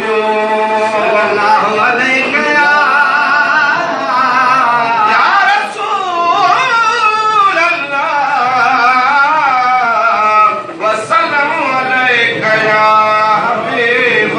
सल्लल्लाहु अलैहि या रसूल अल्लाह वसल्लम अलैका या हबीब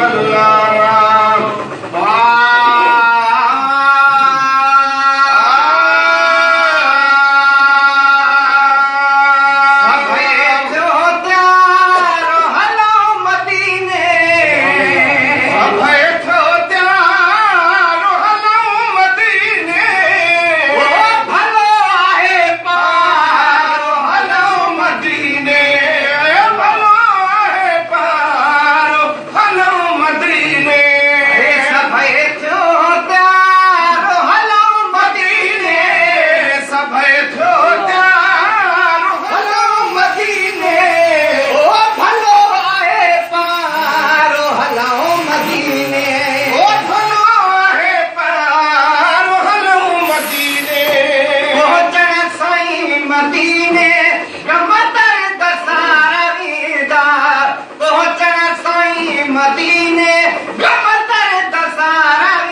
मदीने गमतर दसारा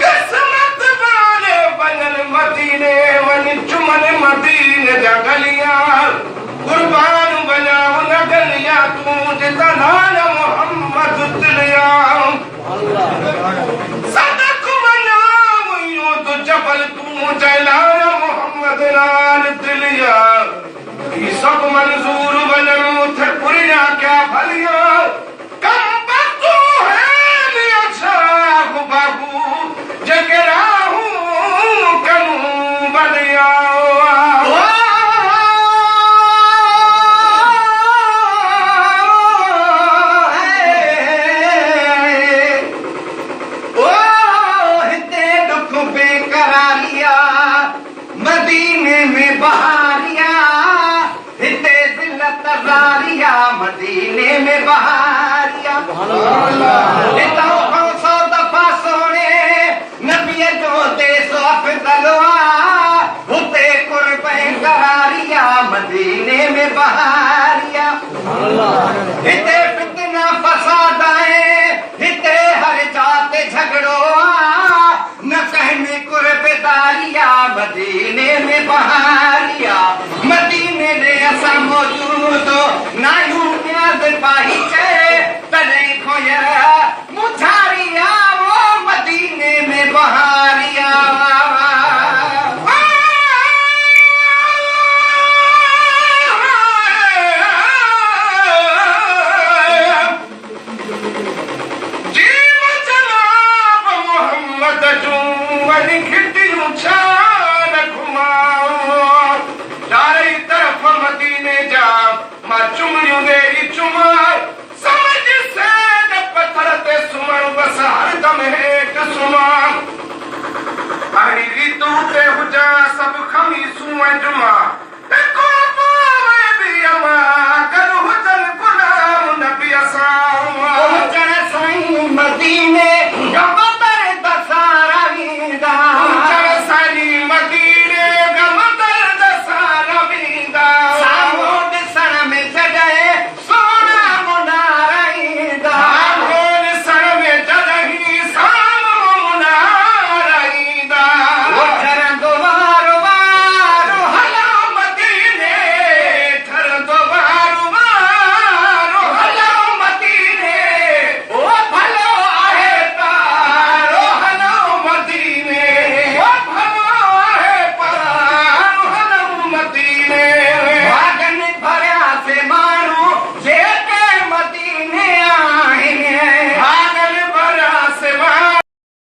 किस्मत वाले बनल मदीने वन चुमन मदीने जगलिया कुर्बान बनाओ नगलिया तू जितना मोहम्मद तुलिया जबल तू जलाया मोहम्मद लाल दिलिया सब मंजूर बनू थे पुरिया क्या भलिया कम बतू है अच्छा बाबू जगराहू कनू बलिया मदीने में बहारिया हिते जिल्लत रारिया मदीने में बहारिया